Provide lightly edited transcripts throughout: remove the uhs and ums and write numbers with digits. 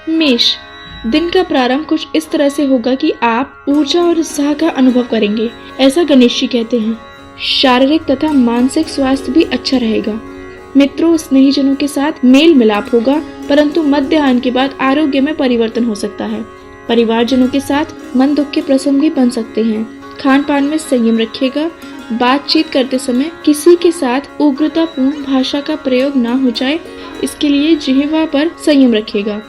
मेष, दिन का प्रारंभ कुछ इस तरह से होगा कि आप ऊर्जा और उत्साह का अनुभव करेंगे, ऐसा गणेश जी कहते हैं। शारीरिक तथा मानसिक स्वास्थ्य भी अच्छा रहेगा। मित्रों, स्नेहीजनों के साथ मेल मिलाप होगा, परंतु मध्याह्न के बाद आरोग्य में परिवर्तन हो सकता है। परिवारजनों के साथ मन दुख के प्रसंग भी बन सकते हैं। खान पान में संयम रखिएगा। बातचीत करते समय किसी के साथ उग्रतापूर्ण भाषा का प्रयोग ना हो जाए, इसके लिए जिह्वा पर संयम रखिएगा।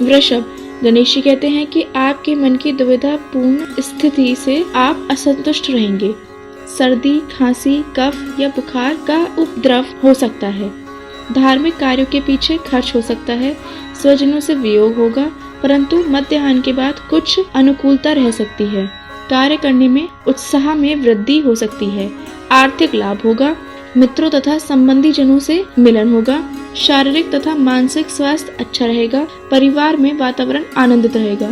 वृषभ, गणेश जी कहते हैं कि आपके मन की दुविधापूर्ण स्थिति से आप असंतुष्ट रहेंगे। सर्दी, खांसी, कफ या बुखार का उपद्रव हो सकता है। धार्मिक कार्यों के पीछे खर्च हो सकता है। स्वजनों से वियोग होगा, परंतु मध्याह्न के बाद कुछ अनुकूलता रह सकती है। कार्य करने में उत्साह में वृद्धि हो सकती है। आर्थिक लाभ होगा। मित्रों तथा संबंधी जनों से मिलन होगा। शारीरिक तथा मानसिक स्वास्थ्य अच्छा रहेगा। परिवार में वातावरण आनंदित रहेगा।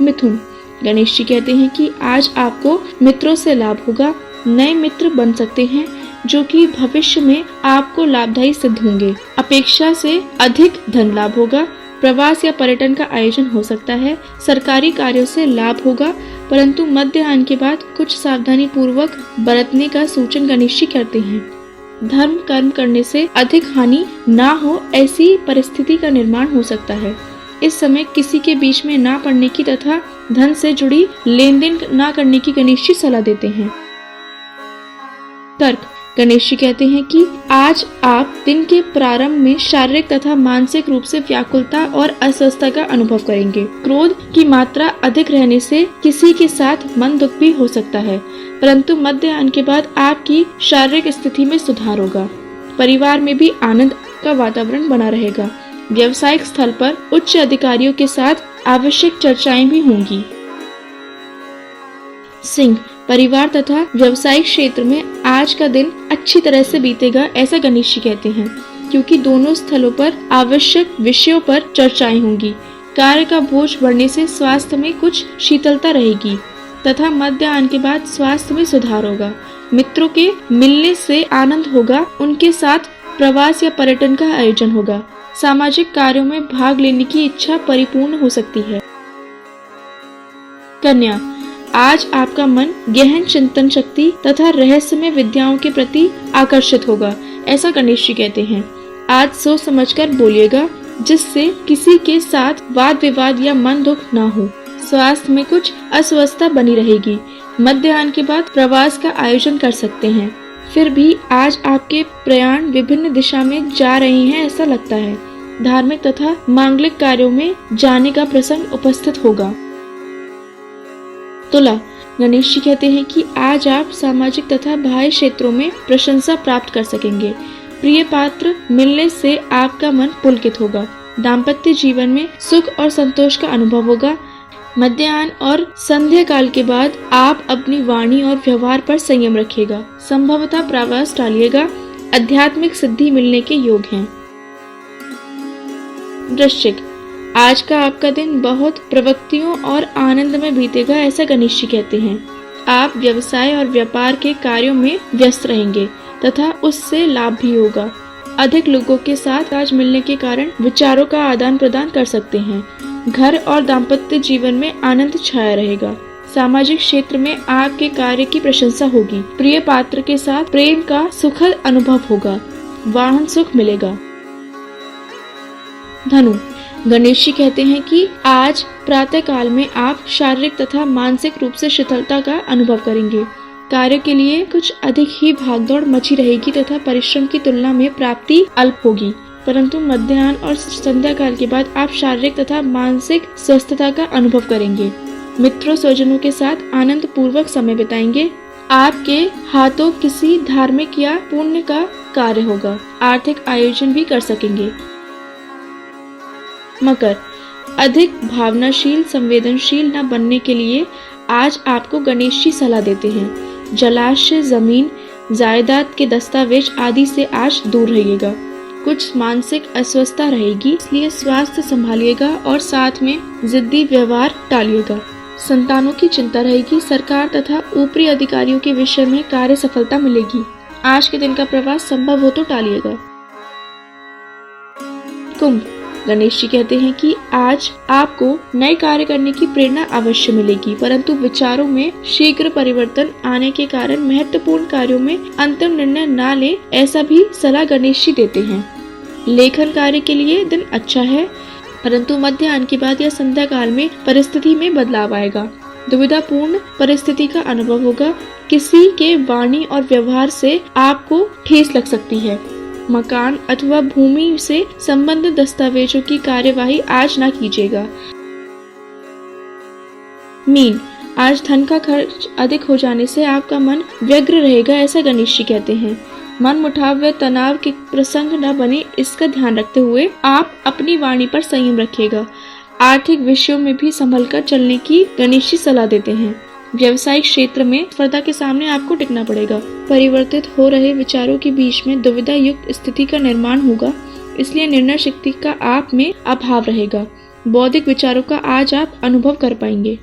मिथुन, गणेश जी कहते हैं कि आज आपको मित्रों से लाभ होगा। नए मित्र बन सकते हैं जो कि भविष्य में आपको लाभदायी सिद्ध होंगे। अपेक्षा से अधिक धन लाभ होगा। प्रवास या पर्यटन का आयोजन हो सकता है। सरकारी कार्यों से लाभ होगा, परंतु मध्याह्न के बाद कुछ सावधानी पूर्वक बरतने का सूचन गणेश जी करते हैं। धर्म कर्म करने से अधिक हानि ना हो, ऐसी परिस्थिति का निर्माण हो सकता है। इस समय किसी के बीच में ना पड़ने की तथा धन से जुड़ी लेन देन ना करने की गणेश जी सलाह देते हैं। कर्क, गणेश जी कहते हैं कि आज आप दिन के प्रारंभ में शारीरिक तथा मानसिक रूप से व्याकुलता और अस्वस्थता का अनुभव करेंगे। क्रोध की मात्रा अधिक रहने से किसी के साथ मन दुख भी हो सकता है, परंतु मध्याह्न के बाद आपकी शारीरिक स्थिति में सुधार होगा। परिवार में भी आनंद का वातावरण बना रहेगा। व्यावसायिक स्थल पर उच्च अधिकारियों के साथ आवश्यक चर्चाएं भी होंगी। सिंह, परिवार तथा व्यवसायिक क्षेत्र में आज का दिन अच्छी तरह से बीतेगा, ऐसा गणेश जी कहते हैं, क्योंकि दोनों स्थलों पर आवश्यक विषयों पर चर्चाएं होंगी। कार्य का बोझ बढ़ने से स्वास्थ्य में कुछ शीतलता रहेगी तथा मध्याह्न के बाद स्वास्थ्य में सुधार होगा। मित्रों के मिलने से आनंद होगा। उनके साथ प्रवास या पर्यटन का आयोजन होगा। सामाजिक कार्यों में भाग लेने की इच्छा परिपूर्ण हो सकती है। कन्या, आज आपका मन गहन चिंतन शक्ति तथा रहस्यमय विद्याओं के प्रति आकर्षित होगा, ऐसा गणेश जी कहते हैं। आज सोच समझकर बोलिएगा, जिससे किसी के साथ वाद विवाद या मन दुख ना हो। स्वास्थ्य में कुछ अस्वस्थता बनी रहेगी। मध्याह्न के बाद प्रवास का आयोजन कर सकते हैं। फिर भी आज आपके प्रयाण विभिन्न दिशा में जा रहे हैं, ऐसा लगता है। धार्मिक तथा मांगलिक कार्यों में जाने का प्रसंग उपस्थित होगा। तुला, गणेश जी कहते हैं कि आज आप सामाजिक तथा बाह्य क्षेत्रों में प्रशंसा प्राप्त कर सकेंगे। प्रिय पात्र मिलने से आपका मन पुलकित होगा। दाम्पत्य जीवन में सुख और संतोष का अनुभव होगा। मध्याह्न और संध्या काल के बाद आप अपनी वाणी और व्यवहार पर संयम रखिएगा। संभवतः प्रवास टालिएगा। आध्यात्मिक सिद्धि मिलने के योग हैं। वृश्चिक, आज का आपका दिन बहुत प्रवृत्तियों और आनंद में बीतेगा, ऐसा गणेश जी कहते हैं। आप व्यवसाय और व्यापार के कार्यों में व्यस्त रहेंगे तथा उससे लाभ भी होगा। अधिक लोगों के साथ आज मिलने के कारण विचारों का आदान प्रदान कर सकते हैं। घर और दाम्पत्य जीवन में आनंद छाया रहेगा। सामाजिक क्षेत्र में आपके कार्य की प्रशंसा होगी। प्रिय पात्र के साथ प्रेम का सुखद अनुभव होगा। वाहन सुख मिलेगा। धनु, गणेश जी कहते हैं कि आज प्रातः काल में आप शारीरिक तथा मानसिक रूप से शिथिलता का अनुभव करेंगे। कार्य के लिए कुछ अधिक ही भागदौड़ मची रहेगी तथा परिश्रम की तुलना में प्राप्ति अल्प होगी, परंतु मध्याह्न और संध्या काल के बाद आप शारीरिक तथा मानसिक स्वस्थता का अनुभव करेंगे। मित्रों स्वजनों के साथ आनंद पूर्वक समय बिताएंगे। आपके हाथों किसी धार्मिक या पुण्य का कार्य होगा। आर्थिक आयोजन भी कर सकेंगे। मकर, अधिक भावनाशील संवेदनशील न बनने के लिए आज आपको गणेश जी सलाह देते हैं। जलाशय, जमीन, जायदाद के दस्तावेज आदि से आज दूर रहिएगा। कुछ मानसिक अस्वस्थता रहेगी, इसलिए स्वास्थ्य संभालिएगा और साथ में जिद्दी व्यवहार टालिएगा। संतानों की चिंता रहेगी। सरकार तथा ऊपरी अधिकारियों के विषय में कार्य सफलता मिलेगी। आज के दिन का प्रवास संभव हो तो टालिएगा। कुंभ, गणेश जी कहते हैं कि आज आपको नए कार्य करने की प्रेरणा अवश्य मिलेगी, परंतु विचारों में शीघ्र परिवर्तन आने के कारण महत्वपूर्ण कार्यों में अंतिम निर्णय न ले, ऐसा भी सलाह गणेश जी देते हैं। लेखन कार्य के लिए दिन अच्छा है, परंतु मध्याह्न के बाद या संध्या काल में परिस्थिति में बदलाव आएगा। दुविधापूर्ण परिस्थिति का अनुभव होगा। किसी के वाणी और व्यवहार से आपको ठेस लग सकती है। मकान अथवा भूमि से संबंधित दस्तावेजों की कार्यवाही आज ना कीजिएगा। मीन, आज धन का खर्च अधिक हो जाने से आपका मन व्यग्र रहेगा, ऐसा गणेश जी कहते हैं। मन मुटाव व तनाव के प्रसंग न बने, इसका ध्यान रखते हुए आप अपनी वाणी पर संयम रखिएगा। आर्थिक विषयों में भी संभल कर चलने की गणेश जी सलाह देते हैं। व्यवसायिक क्षेत्र में स्पर्धा के सामने आपको टिकना पड़ेगा। परिवर्तित हो रहे विचारों के बीच में दुविधा युक्त स्थिति का निर्माण होगा, इसलिए निर्णय शक्ति का आप में अभाव रहेगा। बौद्धिक विचारों का आज आप अनुभव कर पाएंगे।